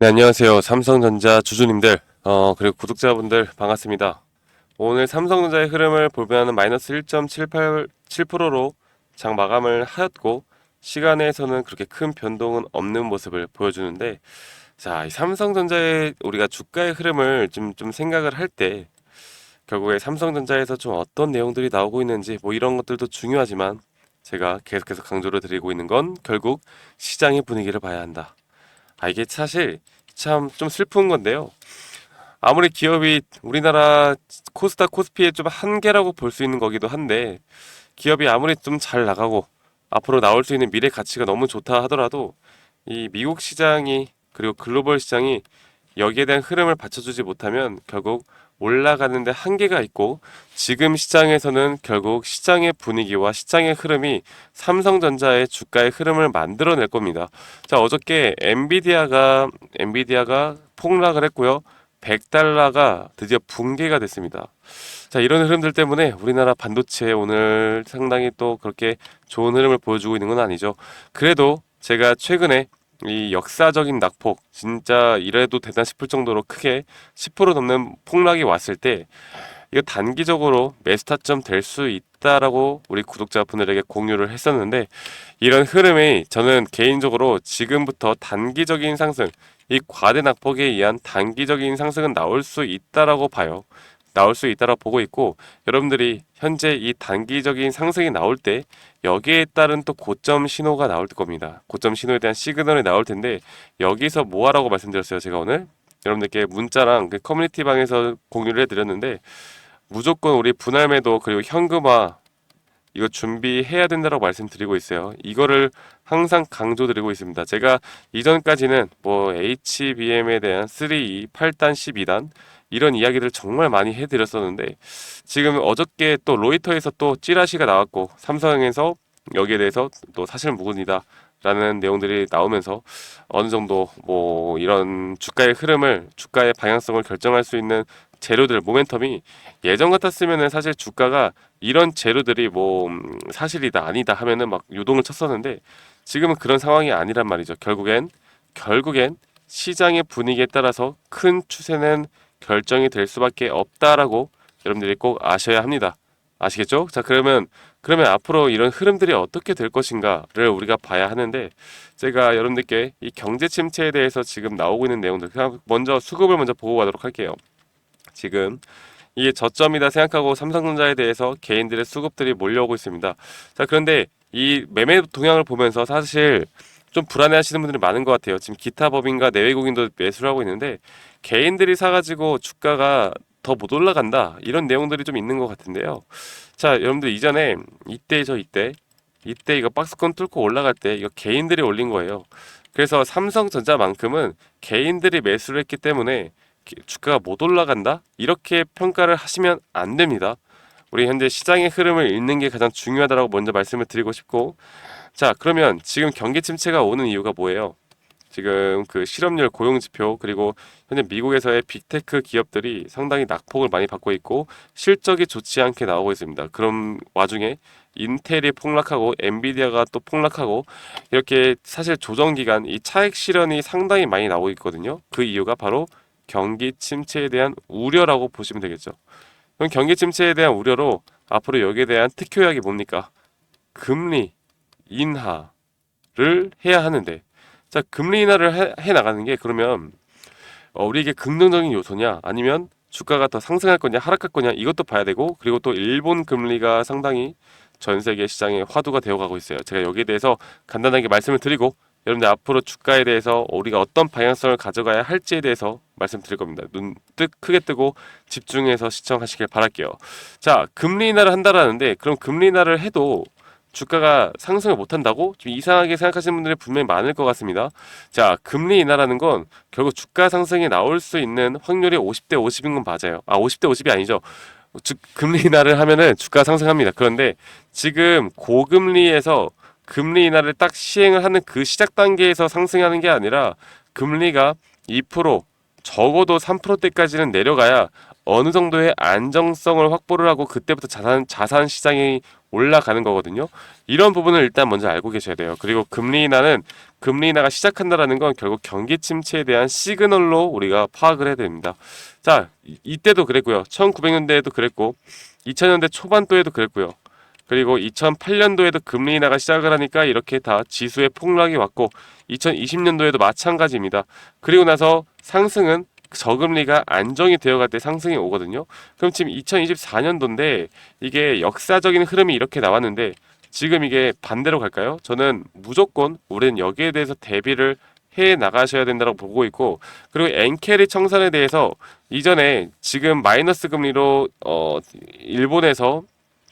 네, 안녕하세요. 삼성전자 주주님들, 그리고 구독자분들 반갑습니다. 오늘 삼성전자의 흐름을 보면은 마이너스 1.78%로 장 마감을 하였고, 시간에서는 그렇게 큰 변동은 없는 모습을 보여주는데, 자, 이 삼성전자의 우리가 주가의 흐름을 좀 생각을 할 때, 결국에 삼성전자에서 좀 어떤 내용들이 나오고 있는지, 뭐 이런 것들도 중요하지만, 제가 계속해서 강조를 드리고 있는 건 결국 시장의 분위기를 봐야 한다. 이게 사실 참 좀 슬픈 건데요. 아무리 기업이 우리나라 코스닥 코스피의 좀 한계라고 볼 수 있는 거기도 한데, 기업이 아무리 좀 잘 나가고 앞으로 나올 수 있는 미래 가치가 너무 좋다 하더라도 이 미국 시장이 그리고 글로벌 시장이 여기에 대한 흐름을 받쳐주지 못하면 결국 올라가는데 한계가 있고, 지금 시장에서는 결국 시장의 분위기와 시장의 흐름이 삼성전자의 주가의 흐름을 만들어낼 겁니다. 자, 어저께 엔비디아가 폭락을 했고요. 100달러가 드디어 붕괴가 됐습니다. 자, 이런 흐름들 때문에 우리나라 반도체 오늘 상당히 또 그렇게 좋은 흐름을 보여주고 있는 건 아니죠. 그래도 제가 최근에 이 역사적인 낙폭, 진짜 이래도 되나 싶을 정도로 크게 10% 넘는 폭락이 왔을 때 이거 단기적으로 매수 타점 될 수 있다라고 우리 구독자분들에게 공유를 했었는데, 이런 흐름이 저는 개인적으로 지금부터 단기적인 상승, 이 과대 낙폭에 의한 단기적인 상승은 나올 수 있다라고 봐요. 나올 수 있다라고 보고 있고, 여러분들이 현재 이 단기적인 상승이 나올 때 여기에 따른 또 고점 신호가 나올 겁니다. 고점 신호에 대한 시그널이 나올 텐데, 여기서 뭐 하라고 말씀드렸어요, 제가 오늘? 여러분들께 문자랑 그 커뮤니티 방에서 공유를 해드렸는데, 무조건 우리 분할 매도 그리고 현금화 이거 준비해야 된다고 말씀드리고 있어요. 이거를 항상 강조드리고 있습니다. 제가 이전까지는 뭐 HBM에 대한 3E, 8단, 12단 이런 이야기들 정말 많이 해드렸었는데, 지금 어저께 또 로이터에서 또 찌라시가 나왔고 삼성에서 여기에 대해서 또 사실 무근이다 라는 내용들이 나오면서 어느 정도 뭐 이런 주가의 흐름을, 주가의 방향성을 결정할 수 있는 재료들, 모멘텀이 예전 같았으면은 사실 주가가 이런 재료들이 뭐 사실이다 아니다 하면은 막 요동을 쳤었는데, 지금은 그런 상황이 아니란 말이죠. 결국엔 시장의 분위기에 따라서 큰 추세는 결정이 될 수밖에 없다라고 여러분들이 꼭 아셔야 합니다. 아시겠죠? 자, 그러면 앞으로 이런 흐름들이 어떻게 될 것인가를 우리가 봐야 하는데, 제가 여러분들께 이 경제 침체에 대해서 지금 나오고 있는 내용들, 그냥 먼저 수급을 먼저 보고 가도록 할게요. 지금 이게 저점이다 생각하고 삼성전자에 대해서 개인들의 수급들이 몰려오고 있습니다. 자, 그런데 이 매매 동향을 보면서 사실 좀 불안해하시는 분들이 많은 것 같아요. 지금 기타 법인과 내외국인도 매수를 하고 있는데, 개인들이 사가지고 주가가 더 못 올라간다 이런 내용들이 좀 있는 것 같은데요. 자, 여러분들 이전에 이때 이거 박스권 뚫고 올라갈 때 이거 개인들이 올린 거예요. 그래서 삼성전자만큼은 개인들이 매수를 했기 때문에 주가가 못 올라간다 이렇게 평가를 하시면 안 됩니다. 우리 현재 시장의 흐름을 읽는 게 가장 중요하다고 먼저 말씀을 드리고 싶고, 자, 그러면 지금 경기 침체가 오는 이유가 뭐예요? 지금 그 실업률, 고용 지표, 그리고 현재 미국에서의 빅테크 기업들이 상당히 낙폭을 많이 받고 있고 실적이 좋지 않게 나오고 있습니다. 그런 와중에 인텔이 폭락하고 엔비디아가 또 폭락하고, 이렇게 사실 조정 기간 이 차익 실현이 상당히 많이 나오고 있거든요. 그 이유가 바로 경기 침체에 대한 우려라고 보시면 되겠죠. 그럼 경기 침체에 대한 우려로 앞으로 여기에 대한 특효약이 뭡니까? 금리 인하를 해야 하는데, 자, 금리 인하를 해 나가는 게 그러면 우리에게 긍정적인 요소냐 아니면 주가가 더 상승할 거냐 하락할 거냐 이것도 봐야 되고, 그리고 또 일본 금리가 상당히 전 세계 시장에 화두가 되어 가고 있어요. 제가 여기에 대해서 간단하게 말씀을 드리고, 여러분들 앞으로 주가에 대해서 우리가 어떤 방향성을 가져가야 할지에 대해서 말씀드릴 겁니다. 눈 크게 뜨고 집중해서 시청하시길 바랄게요. 자, 금리 인하를 한다라는데, 그럼 금리 인하를 해도 주가가 상승을 못한다고? 좀 이상하게 생각하시는 분들이 분명히 많을 것 같습니다. 자, 금리 인하라는 건 결국 주가 상승이 나올 수 있는 확률이 50대 50인 건 맞아요. 50대 50이 아니죠. 즉, 금리 인하를 하면은 주가 상승합니다. 그런데 지금 고금리에서 금리 인하를 딱 시행을 하는 그 시작 단계에서 상승하는 게 아니라, 금리가 2% 적어도 3%대까지는 내려가야 어느 정도의 안정성을 확보를 하고 그때부터 자산 시장이 올라가는 거거든요. 이런 부분을 일단 먼저 알고 계셔야 돼요. 그리고 금리 인하가 시작한다라는 건 결국 경기 침체에 대한 시그널로 우리가 파악을 해야 됩니다. 자, 이때도 그랬고요. 1900년대에도 그랬고 2000년대 초반도에도 그랬고요. 그리고 2008년도에도 금리 인하가 시작을 하니까 이렇게 다 지수의 폭락이 왔고 2020년도에도 마찬가지입니다. 그리고 나서 상승은 저금리가 안정이 되어갈 때 상승이 오거든요. 그럼 지금 2024년도인데 이게 역사적인 흐름이 이렇게 나왔는데 지금 이게 반대로 갈까요? 저는 무조건 우리는 여기에 대해서 대비를 해 나가셔야 된다고 보고 있고, 그리고 엔캐리 청산에 대해서 이전에 지금 마이너스 금리로 일본에서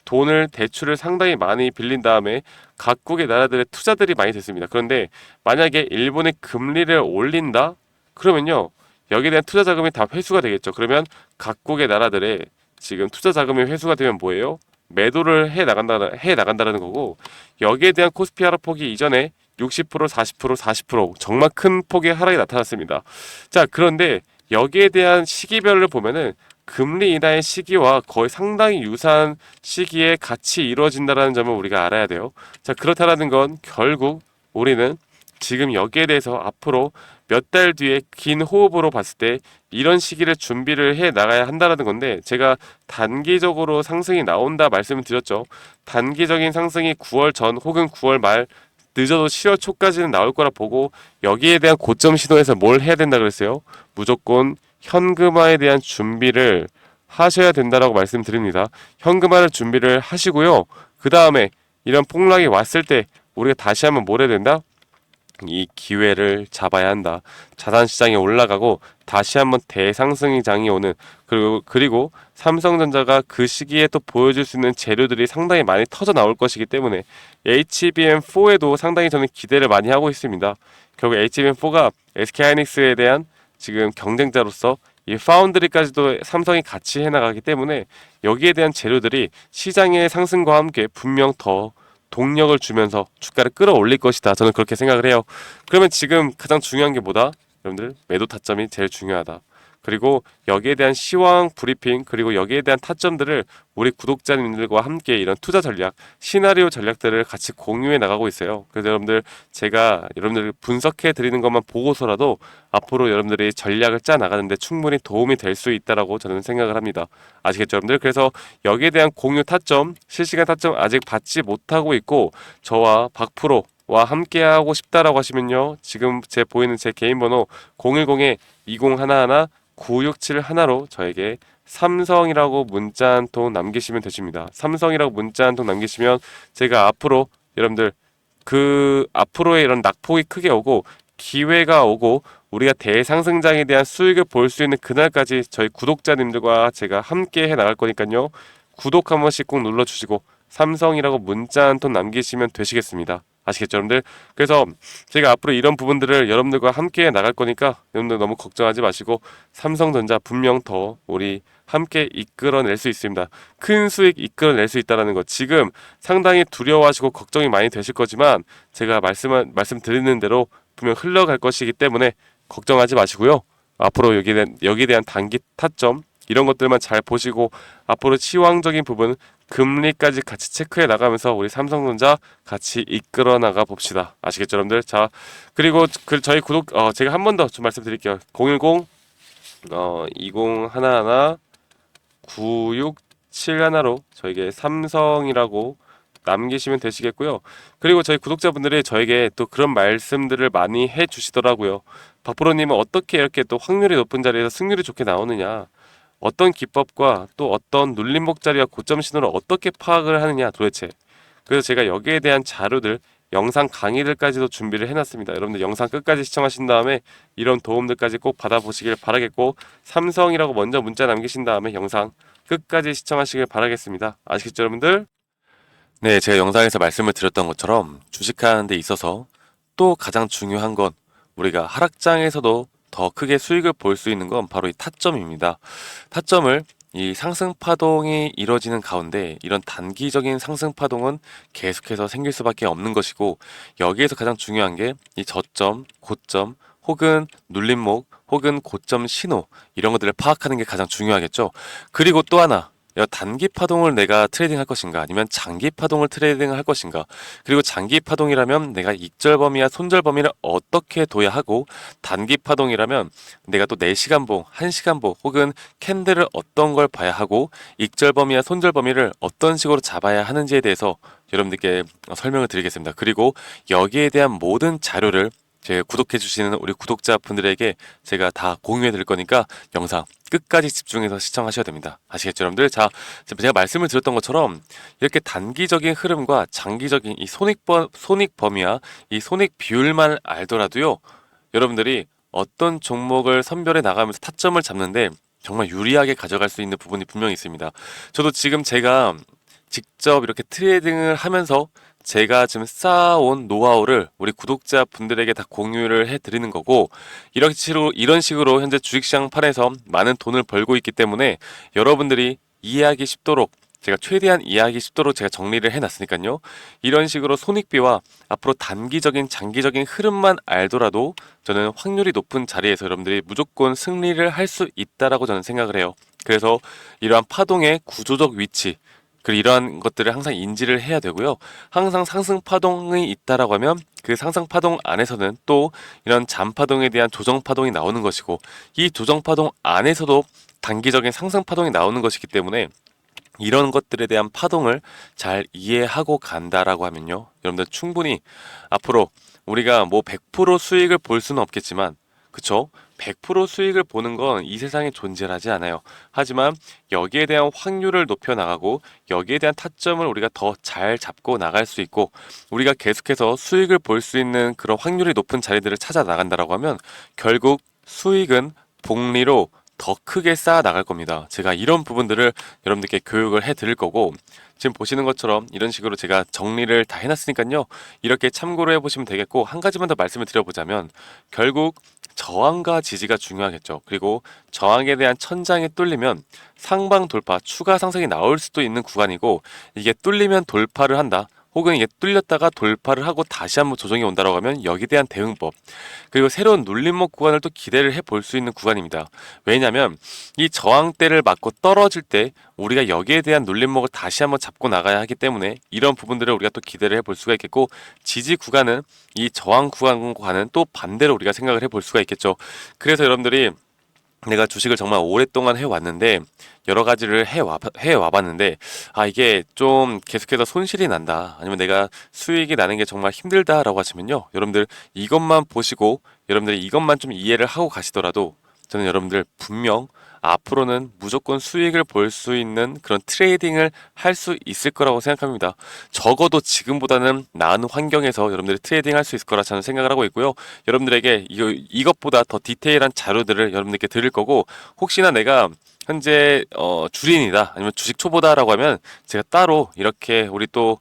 돈을 대출을 상당히 많이 빌린 다음에 각국의 나라들의 투자들이 많이 됐습니다. 그런데 만약에 일본의 금리를 올린다? 그러면요. 여기에 대한 투자 자금이 다 회수가 되겠죠. 그러면 각국의 나라들의 지금 투자 자금이 회수가 되면 뭐예요? 매도를 해 나간다라는 거고, 여기에 대한 코스피 하락폭이 이전에 60%, 40%, 40% 정말 큰 폭의 하락이 나타났습니다. 자, 그런데 여기에 대한 시기별을 보면은 금리 인하의 시기와 거의 상당히 유사한 시기에 같이 이루어진다는 점을 우리가 알아야 돼요. 자, 그렇다라는 건 결국 우리는 지금 여기에 대해서 앞으로 몇 달 뒤에 긴 호흡으로 봤을 때 이런 시기를 준비를 해 나가야 한다는 건데, 제가 단기적으로 상승이 나온다 말씀을 드렸죠. 단기적인 상승이 9월 전 혹은 9월 말 늦어도 10월 초까지는 나올 거라 보고, 여기에 대한 고점 시도에서 뭘 해야 된다 그랬어요? 무조건 현금화에 대한 준비를 하셔야 된다라고 말씀드립니다. 현금화를 준비를 하시고요. 그 다음에 이런 폭락이 왔을 때 우리가 다시 한번 뭘 해야 된다? 이 기회를 잡아야 한다. 자산 시장이 올라가고 다시 한번 대상승장이 오는, 그리고 삼성전자가 그 시기에 또 보여줄 수 있는 재료들이 상당히 많이 터져 나올 것이기 때문에 HBM4에도 상당히 저는 기대를 많이 하고 있습니다. 결국 HBM4가 SK하이닉스에 대한 지금 경쟁자로서 이 파운드리까지도 삼성이 같이 해나가기 때문에 여기에 대한 재료들이 시장의 상승과 함께 분명 더 동력을 주면서 주가를 끌어올릴 것이다. 저는 그렇게 생각을 해요. 그러면 지금 가장 중요한 게 뭐다? 여러분들, 매도 타점이 제일 중요하다. 그리고 여기에 대한 시황 브리핑, 그리고 여기에 대한 타점들을 우리 구독자님들과 함께 이런 투자 전략, 시나리오 전략들을 같이 공유해 나가고 있어요. 그래서 여러분들, 제가 여러분들 분석해 드리는 것만 보고서라도 앞으로 여러분들이 전략을 짜 나가는데 충분히 도움이 될 수 있다라고 저는 생각을 합니다. 아시겠죠, 여러분들? 그래서 여기에 대한 공유 타점, 실시간 타점 아직 받지 못하고 있고, 저와 박프로 와 함께하고 싶다라고 하시면요, 지금 보이는 제 개인 번호 010-2011-9671로 저에게 삼성이라고 문자 한 통 남기시면 되십니다. 삼성이라고 문자 한 통 남기시면 제가 앞으로 여러분들, 그 앞으로의 이런 낙폭이 크게 오고 기회가 오고 우리가 대상승장에 대한 수익을 볼 수 있는 그날까지 저희 구독자님들과 제가 함께 해 나갈 거니까요. 구독 한 번씩 꼭 눌러주시고 삼성이라고 문자 한 통 남기시면 되시겠습니다. 아시겠죠, 여러분들? 그래서 제가 앞으로 이런 부분들을 여러분들과 함께 나갈 거니까 여러분들 너무 걱정하지 마시고 삼성전자 분명 더 우리 함께 이끌어낼 수 있습니다. 큰 수익 이끌어낼 수 있다는 것, 지금 상당히 두려워하시고 걱정이 많이 되실 거지만 제가 말씀드리는 대로 분명 흘러갈 것이기 때문에 걱정하지 마시고요. 앞으로 여기에 대한 단기 타점 이런 것들만 잘 보시고 앞으로 시황적인 부분 금리까지 같이 체크해 나가면서 우리 삼성전자 같이 이끌어 나가 봅시다. 아시겠죠, 여러분들? 자, 그리고 저희 구독 제가 한 번 더 좀 말씀드릴게요. 010 2011 9671로 저에게 삼성이라고 남기시면 되시겠고요. 그리고 저희 구독자분들이 저에게 또 그런 말씀들을 많이 해 주시더라고요. 박프로님은 어떻게 이렇게 또 확률이 높은 자리에서 승률이 좋게 나오느냐, 어떤 기법과 또 어떤 눌림목 자리와 고점 신호를 어떻게 파악을 하느냐 도대체. 그래서 제가 여기에 대한 자료들, 영상 강의들까지도 준비를 해놨습니다. 여러분들 영상 끝까지 시청하신 다음에 이런 도움들까지 꼭 받아보시길 바라겠고, 삼성이라고 먼저 문자 남기신 다음에 영상 끝까지 시청하시길 바라겠습니다. 아시겠죠, 여러분들? 네, 제가 영상에서 말씀을 드렸던 것처럼 주식하는 데 있어서 또 가장 중요한 건 우리가 하락장에서도 더 크게 수익을 볼 수 있는 건 바로 이 타점입니다. 타점을 이 상승 파동이 이뤄지는 가운데 이런 단기적인 상승 파동은 계속해서 생길 수밖에 없는 것이고, 여기에서 가장 중요한 게 이 저점, 고점, 혹은 눌림목, 혹은 고점 신호 이런 것들을 파악하는 게 가장 중요하겠죠. 그리고 또 하나, 단기 파동을 내가 트레이딩 할 것인가 아니면 장기 파동을 트레이딩 할 것인가, 그리고 장기 파동이라면 내가 익절 범위와 손절 범위를 어떻게 둬야 하고, 단기 파동이라면 내가 또 4시간 보, 1시간 보 혹은 캔들을 어떤 걸 봐야 하고, 익절 범위와 손절 범위를 어떤 식으로 잡아야 하는지에 대해서 여러분들께 설명을 드리겠습니다. 그리고 여기에 대한 모든 자료를 제 구독해 주시는 우리 구독자분들에게 제가 다 공유해 드릴 거니까 영상 끝까지 집중해서 시청하셔야 됩니다. 아시겠죠, 여러분들? 자, 제가 말씀을 드렸던 것처럼 이렇게 단기적인 흐름과 장기적인 이 손익 범위와 이 손익 비율만 알더라도요, 여러분들이 어떤 종목을 선별해 나가면서 타점을 잡는데 정말 유리하게 가져갈 수 있는 부분이 분명히 있습니다. 저도 지금 제가 직접 이렇게 트레이딩을 하면서 제가 지금 쌓아온 노하우를 우리 구독자분들에게 다 공유를 해드리는 거고, 이런 식으로 현재 주식시장판에서 많은 돈을 벌고 있기 때문에 여러분들이 이해하기 쉽도록, 제가 최대한 이해하기 쉽도록 제가 정리를 해놨으니까요. 이런 식으로 손익비와 앞으로 단기적인 장기적인 흐름만 알더라도 저는 확률이 높은 자리에서 여러분들이 무조건 승리를 할 수 있다라고 저는 생각을 해요. 그래서 이러한 파동의 구조적 위치, 그리고 이러한 것들을 항상 인지를 해야 되고요. 항상 상승 파동이 있다라고 하면 그 상승 파동 안에서는 또 이런 잠 파동에 대한 조정 파동이 나오는 것이고, 이 조정 파동 안에서도 단기적인 상승 파동이 나오는 것이기 때문에 이런 것들에 대한 파동을 잘 이해하고 간다라고 하면요, 여러분들 충분히 앞으로 우리가 뭐 100% 수익을 볼 수는 없겠지만, 그쵸? 100% 수익을 보는 건 이 세상에 존재하지 않아요. 하지만 여기에 대한 확률을 높여 나가고 여기에 대한 타점을 우리가 더 잘 잡고 나갈 수 있고, 우리가 계속해서 수익을 볼 수 있는 그런 확률이 높은 자리들을 찾아 나간다라고 하면 결국 수익은 복리로 더 크게 쌓아 나갈 겁니다. 제가 이런 부분들을 여러분들께 교육을 해 드릴 거고, 지금 보시는 것처럼 이런 식으로 제가 정리를 다 해놨으니까요. 이렇게 참고를 해보시면 되겠고, 한 가지만 더 말씀을 드려보자면 결국 저항과 지지가 중요하겠죠. 그리고 저항에 대한 천장이 뚫리면 상방 돌파, 추가 상승이 나올 수도 있는 구간이고, 이게 뚫리면 돌파를 한다, 혹은 이게 뚫렸다가 돌파를 하고 다시 한번 조정이 온다라고 하면 여기에 대한 대응법, 그리고 새로운 눌림목 구간을 또 기대를 해볼 수 있는 구간입니다. 왜냐하면 이 저항대를 맞고 떨어질 때 우리가 여기에 대한 눌림목을 다시 한번 잡고 나가야 하기 때문에 이런 부분들을 우리가 또 기대를 해볼 수가 있겠고, 지지 구간은 이 저항 구간과는 또 반대로 우리가 생각을 해볼 수가 있겠죠. 그래서 여러분들이 내가 주식을 정말 오랫동안 해왔는데 여러 가지를 해와봤는데, 이게 좀 계속해서 손실이 난다, 아니면 내가 수익이 나는 게 정말 힘들다라고 하시면요, 여러분들 이것만 보시고 여러분들이 이것만 좀 이해를 하고 가시더라도 저는 여러분들 분명 앞으로는 무조건 수익을 볼 수 있는 그런 트레이딩을 할 수 있을 거라고 생각합니다. 적어도 지금보다는 나은 환경에서 여러분들이 트레이딩 할 수 있을 거라 저는 생각을 하고 있고요. 여러분들에게 이것보다 더 디테일한 자료들을 여러분들께 드릴 거고, 혹시나 내가 현재 주린이다, 아니면 주식 초보다라고 하면 제가 따로 이렇게 우리 또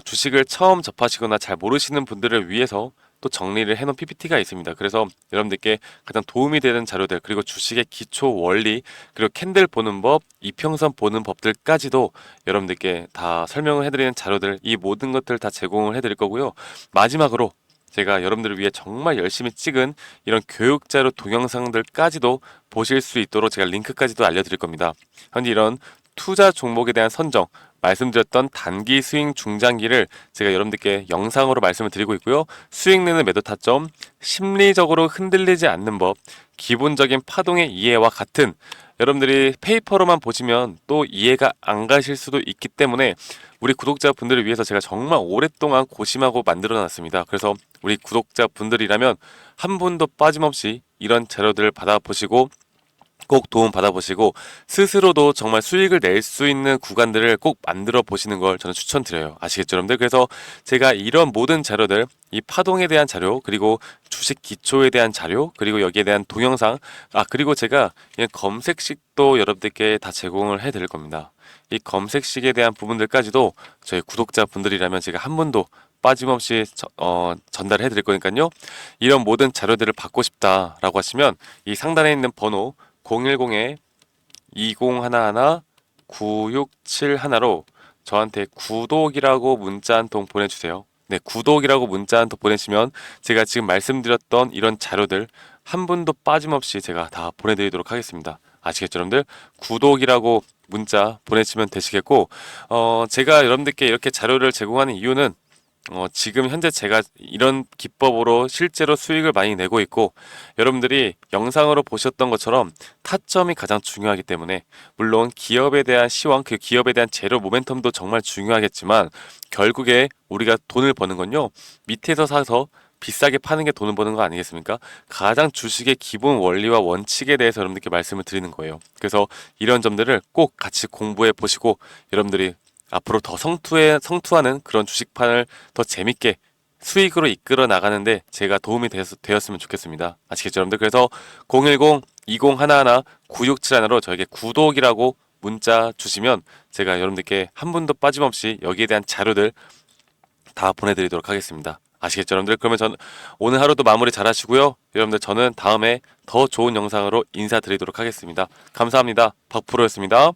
주식을 처음 접하시거나 잘 모르시는 분들을 위해서 또 정리를 해놓은 PPT가 있습니다. 그래서 여러분들께 가장 도움이 되는 자료들, 그리고 주식의 기초 원리, 그리고 캔들 보는 법, 이평선 보는 법들까지도 여러분들께 다 설명을 해드리는 자료들, 이 모든 것들 다 제공을 해드릴 거고요. 마지막으로 제가 여러분들을 위해 정말 열심히 찍은 이런 교육자료 동영상들까지도 보실 수 있도록 제가 링크까지도 알려드릴 겁니다. 현재 이런 투자 종목에 대한 선정, 말씀드렸던 단기 스윙 중장기를 제가 여러분들께 영상으로 말씀을 드리고 있고요. 수익 내는 매도 타점, 심리적으로 흔들리지 않는 법, 기본적인 파동의 이해와 같은, 여러분들이 페이퍼로만 보시면 또 이해가 안 가실 수도 있기 때문에 우리 구독자분들을 위해서 제가 정말 오랫동안 고심하고 만들어 놨습니다. 그래서 우리 구독자분들이라면 한 분도 빠짐없이 이런 자료들을 받아보시고 꼭 도움 받아보시고 스스로도 정말 수익을 낼 수 있는 구간들을 꼭 만들어 보시는 걸 저는 추천드려요. 아시겠죠, 여러분들? 그래서 제가 이런 모든 자료들, 이 파동에 대한 자료, 그리고 주식 기초에 대한 자료, 그리고 여기에 대한 동영상, 그리고 제가 이 검색식도 여러분들께 다 제공을 해 드릴 겁니다. 이 검색식에 대한 부분들까지도 저희 구독자분들이라면 제가 한 분도 빠짐없이 전달해 드릴 거니까요. 이런 모든 자료들을 받고 싶다라고 하시면 이 상단에 있는 번호 010-2011-9671로 저한테 구독이라고 문자 한 통 보내주세요. 네, 구독이라고 문자 한 통 보내시면 제가 지금 말씀드렸던 이런 자료들 한 분도 빠짐없이 제가 다 보내드리도록 하겠습니다. 아시겠죠, 여러분들? 구독이라고 문자 보내시면 되시겠고, 제가 여러분들께 이렇게 자료를 제공하는 이유는 지금 현재 제가 이런 기법으로 실제로 수익을 많이 내고 있고, 여러분들이 영상으로 보셨던 것처럼 타점이 가장 중요하기 때문에, 물론 기업에 대한 시황, 그 기업에 대한 재료 모멘텀도 정말 중요하겠지만, 결국에 우리가 돈을 버는 건요, 밑에서 사서 비싸게 파는 게 돈을 버는 거 아니겠습니까? 가장 주식의 기본 원리와 원칙에 대해서 여러분들께 말씀을 드리는 거예요. 그래서 이런 점들을 꼭 같이 공부해 보시고, 여러분들이 앞으로 더 성투하는 그런 주식판을 더 재밌게 수익으로 이끌어 나가는데 제가 도움이 되었으면 좋겠습니다. 아시겠죠, 여러분들? 그래서 010-2011-9671로 저에게 구독이라고 문자 주시면 제가 여러분들께 한 분도 빠짐없이 여기에 대한 자료들 다 보내드리도록 하겠습니다. 아시겠죠, 여러분들? 그러면 오늘 하루도 마무리 잘 하시고요. 여러분들, 저는 다음에 더 좋은 영상으로 인사드리도록 하겠습니다. 감사합니다. 박프로였습니다.